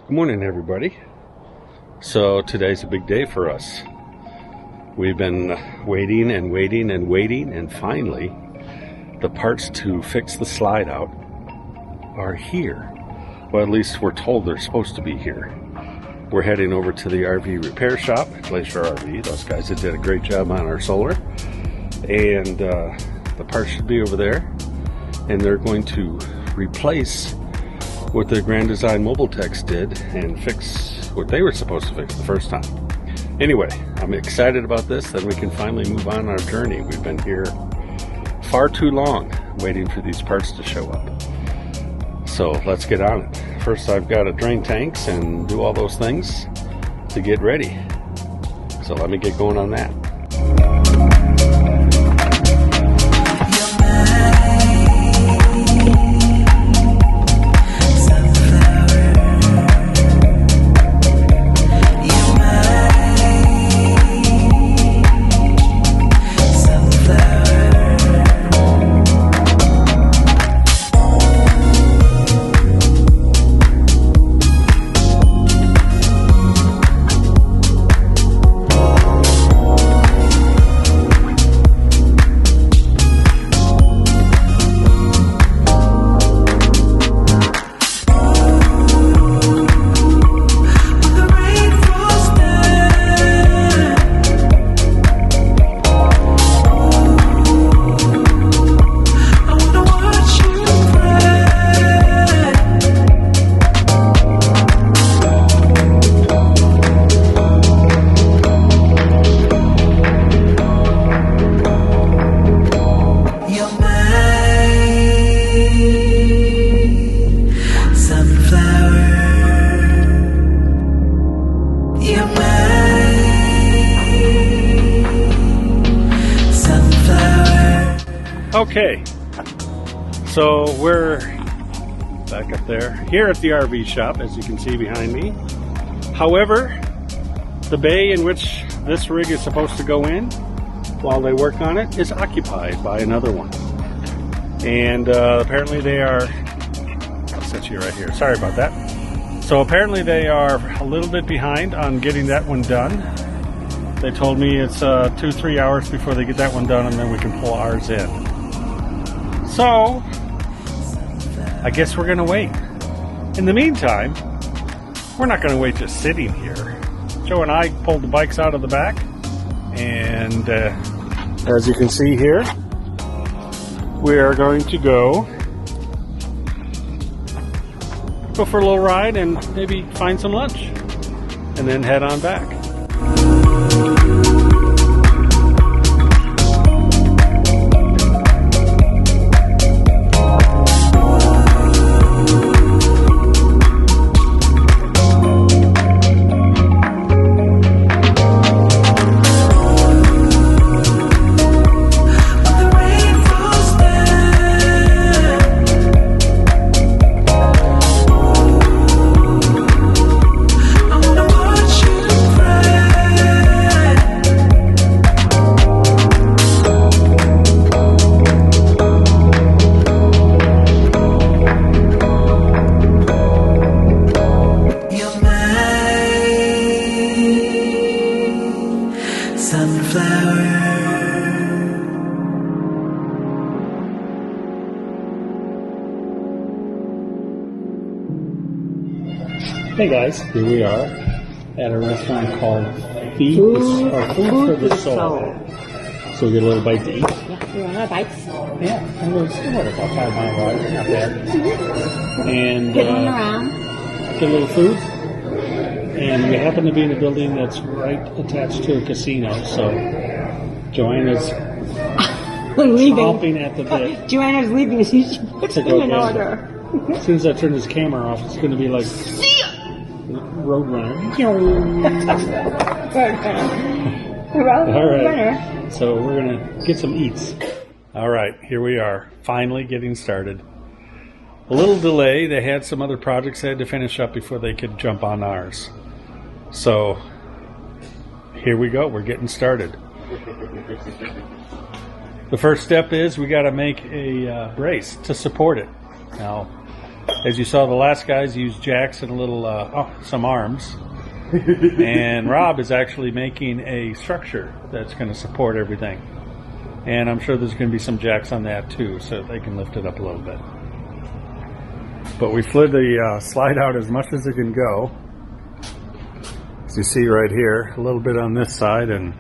Good morning, everybody. So today's a big day for us. We've been waiting and waiting and waiting, and finally the parts to fix the slide out are here. Well, at least we're told they're supposed to be here. We're heading over to the RV repair shop, Glacier RV. Those guys that did a great job on our solar. And the parts should be over there. And they're going to replace what the Grand Design Mobile Techs did and fix what they were supposed to fix the first time. Anyway, I'm excited about this, that we can finally move on our journey. We've been here far too long waiting for these parts to show up. So let's get on it. First, I've got to drain tanks and do all those things to get ready. So let me get going on that. Okay, so we're back up there, here at the RV shop, as you can see behind me. However, the bay in which this rig is supposed to go in while they work on it is occupied by another one. And apparently they are, I'll set you right here, sorry about that. So apparently they are a little bit behind on getting that one done. They told me it's 2-3 hours before they get that one done, and then we can pull ours in. So, I guess we're gonna wait. In the meantime, we're not gonna wait just sitting here. Joe and I pulled the bikes out of the back, and as you can see here, we are going to go for a little ride and maybe find some lunch, and then head on back. Hey guys, here we are at a restaurant called Food for the Soul. So we get a little bite to eat. Yeah, you want a bite? Yeah, and we're about 5 mile ride, not bad. And Get around. Get a little food. And we happen to be in a building that's right attached to a casino, so Joanna's chomping at the bit. Joanna's leaving. She's putting in order. As soon as I turn this camera off, it's going to be like Roadrunner. All right, so we're going to get some eats. All right, here we are, finally getting started. A little delay. They had some other projects they had to finish up before they could jump on ours. So here we go. We're getting started. The first step is we got to make a brace to support it. Now, As you saw, the last guys used jacks and a little, some arms. And Rob is actually making a structure that's going to support everything. And I'm sure there's going to be some jacks on that too, so they can lift it up a little bit. But we slid the slide out as much as it can go. As you see right here, a little bit on this side and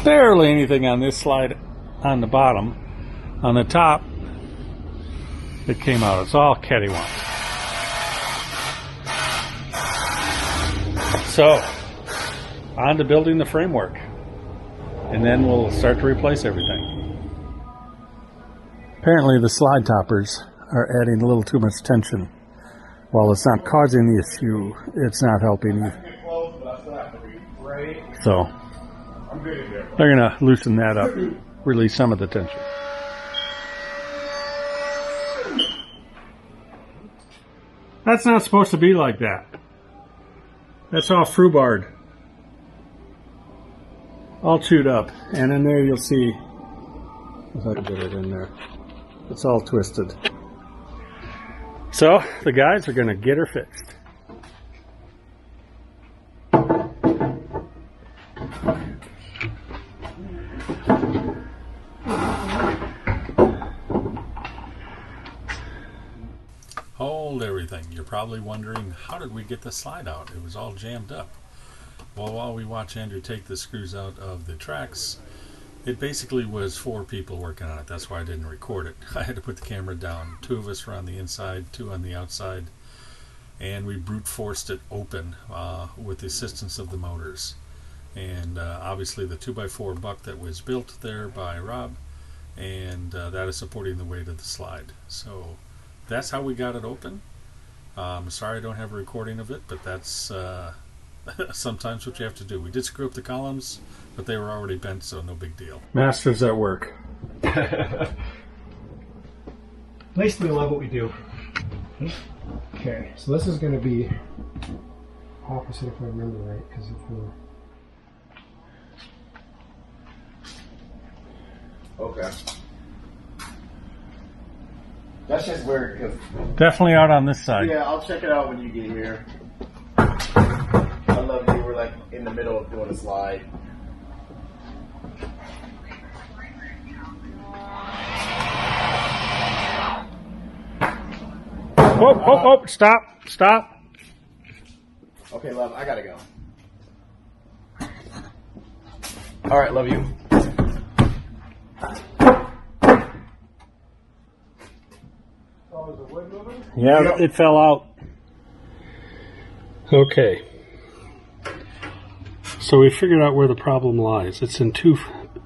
barely anything on this slide on the bottom. On the top, it came out. It's all cattywampus. So, on to building the framework. And then we'll start to replace everything. Apparently the slide toppers are adding a little too much tension. While it's not causing the issue, it's not helping either. So, they're going to loosen that up, release some of the tension. That's not supposed to be like that. That's all foobarred. All chewed up. And in there you'll see, if I can get it in there, it's all twisted. So the guys are going to get her fixed. Hold everything. You're probably wondering, how did we get the slide out? It was all jammed up. Well, while we watch Andrew take the screws out of the tracks, it basically was 4 people working on it. That's why I didn't record it. I had to put the camera down. 2 of us were on the inside, 2 on the outside, and we brute forced it open with the assistance of the motors. And obviously the 2x4 buck that was built there by Rob, and that is supporting the weight of the slide. So that's how we got it open. Sorry I don't have a recording of it, but that's sometimes what you have to do. We did screw up the columns, but they were already bent, so no big deal. Masters at work. At least we love what we do. Okay, so this is going to be opposite if I remember right, because if we're... Okay. That's just weird because... Definitely out on this side. Yeah, I'll check it out when you get here. I love you. We're like in the middle of doing a slide. Oh, stop. Okay, love, I gotta go. Alright, love you. Yeah, yep. It fell out. Okay. So we figured out where the problem lies. It's in 2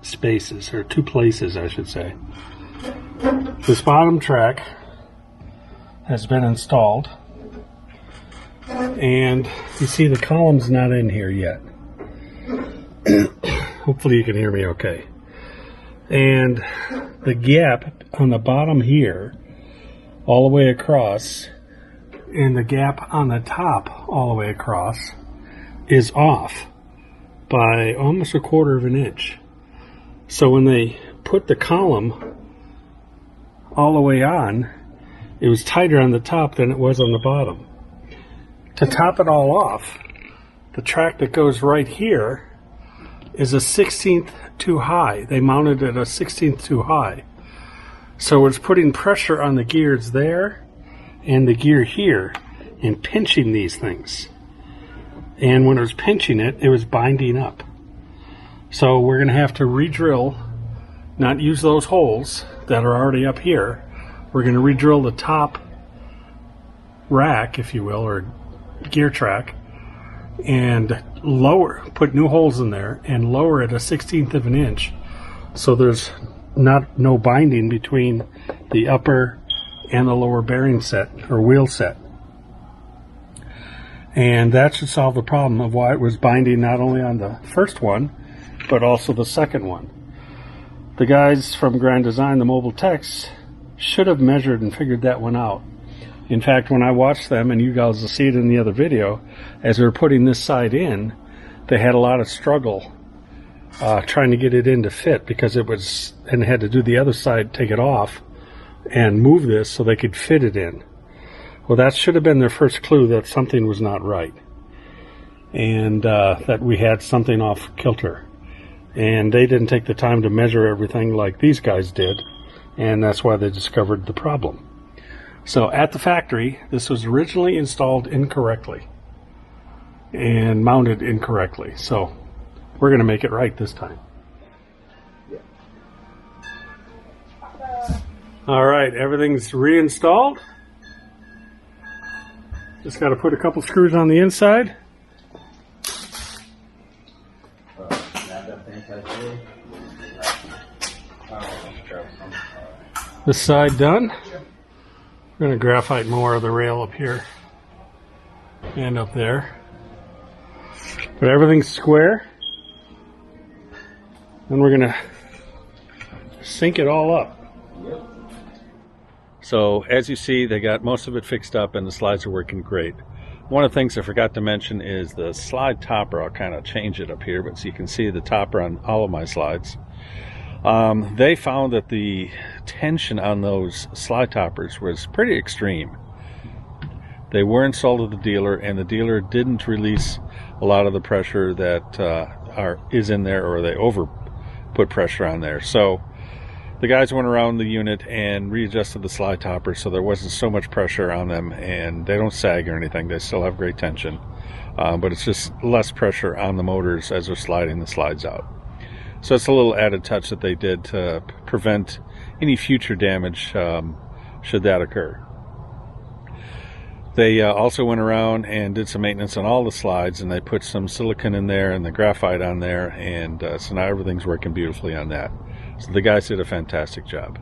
spaces, or 2 places, I should say. This bottom track has been installed, and you see the column's not in here yet. Hopefully you can hear me okay. And the gap on the bottom here, all the way across, and the gap on the top all the way across is off by almost 1/4 of an inch. So when they put the column all the way on, it was tighter on the top than it was on the bottom. To top it all off, the track that goes right here is a 1/16 too high. They mounted it a 1/16 too high. So it's putting pressure on the gears there and the gear here and pinching these things. And when it was pinching it, it was binding up. So we're going to have to re-drill, not use those holes that are already up here. We're going to re-drill the top rack, if you will, or gear track, and put new holes in there and lower it a 1/16 of an inch, so there's no binding between the upper and the lower bearing set or wheel set. And that should solve the problem of why it was binding not only on the first one, but also the second one. The guys from Grand Design, the Mobile Techs, should have measured and figured that one out. In fact, when I watched them, and you guys will see it in the other video, as they were putting this side in, they had a lot of struggle trying to get it in to fit, because it was, and they had to do the other side, take it off, and move this so they could fit it in. Well, that should have been their first clue that something was not right, and that we had something off kilter. And they didn't take the time to measure everything like these guys did, and that's why they discovered the problem. So at the factory, this was originally installed incorrectly and mounted incorrectly. So we're going to make it right this time. All right, everything's reinstalled. Just got to put a couple screws on the inside. This side done. We're going to graphite more of the rail up here and up there. But everything's square. And we're going to sink it all up. So as you see, they got most of it fixed up and the slides are working great. One of the things I forgot to mention is the slide topper. I'll kind of change it up here, but so you can see the topper on all of my slides. They found that the tension on those slide toppers was pretty extreme. They weren't sold to the dealer, and the dealer didn't release a lot of the pressure that is in there, or they over put pressure on there. So the guys went around the unit and readjusted the slide toppers so there wasn't so much pressure on them, and they don't sag or anything. They still have great tension, but it's just less pressure on the motors as they're sliding the slides out. So it's a little added touch that they did to prevent any future damage should that occur. They also went around and did some maintenance on all the slides, and they put some silicone in there and the graphite on there, and so now everything's working beautifully on that. So the guys did a fantastic job.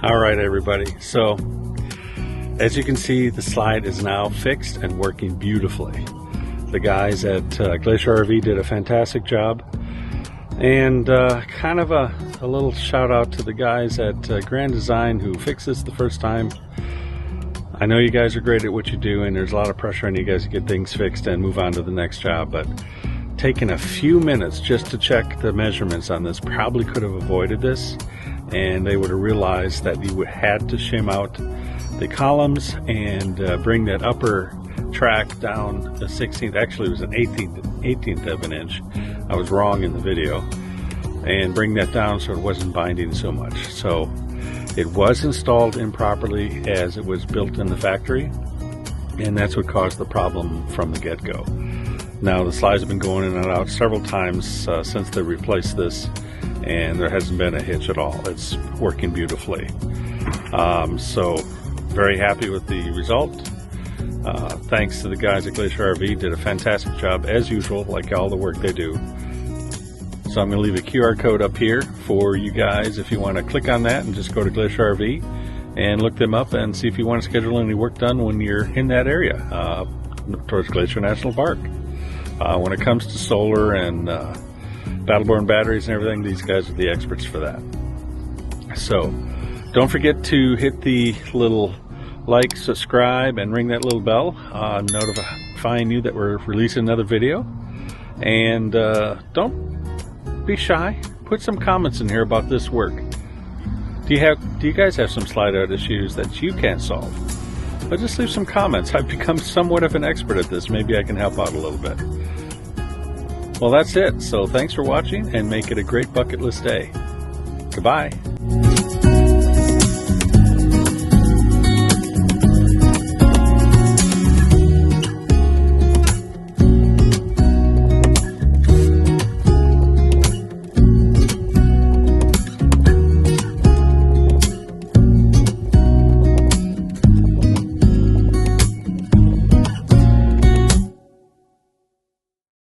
Alright everybody, so as you can see, the slide is now fixed and working beautifully. The guys at Glacier RV did a fantastic job, and kind of a little shout out to the guys at Grand Design who fixed this the first time. I know you guys are great at what you do, and there's a lot of pressure on you guys to get things fixed and move on to the next job, but taking a few minutes just to check the measurements on this probably could have avoided this, and they would have realized that you had to shim out the columns and bring that upper track down a 16th, actually it was an 18th of an inch. I was wrong in the video, and bring that down so it wasn't binding so much. So it was installed improperly as it was built in the factory, and that's what caused the problem from the get-go. Now the slides have been going in and out several times since they replaced this, and there hasn't been a hitch at all. It's working beautifully. So very happy with the result. Thanks to the guys at Glacier RV, did a fantastic job as usual, like all the work they do. So I'm going to leave a QR code up here for you guys if you want to click on that and just go to Glacier RV and look them up and see if you want to schedule any work done when you're in that area towards Glacier National Park. When it comes to solar and battle-borne batteries and everything, these guys are the experts for that. So don't forget to hit the little like, subscribe, and ring that little bell, notifying you that we're releasing another video. And don't be shy. Put some comments in here about this work. Do you guys have some slide out issues that you can't solve? But just leave some comments. I've become somewhat of an expert at this. Maybe I can help out a little bit. Well, that's it. So thanks for watching, and make it a great bucket list day. Goodbye.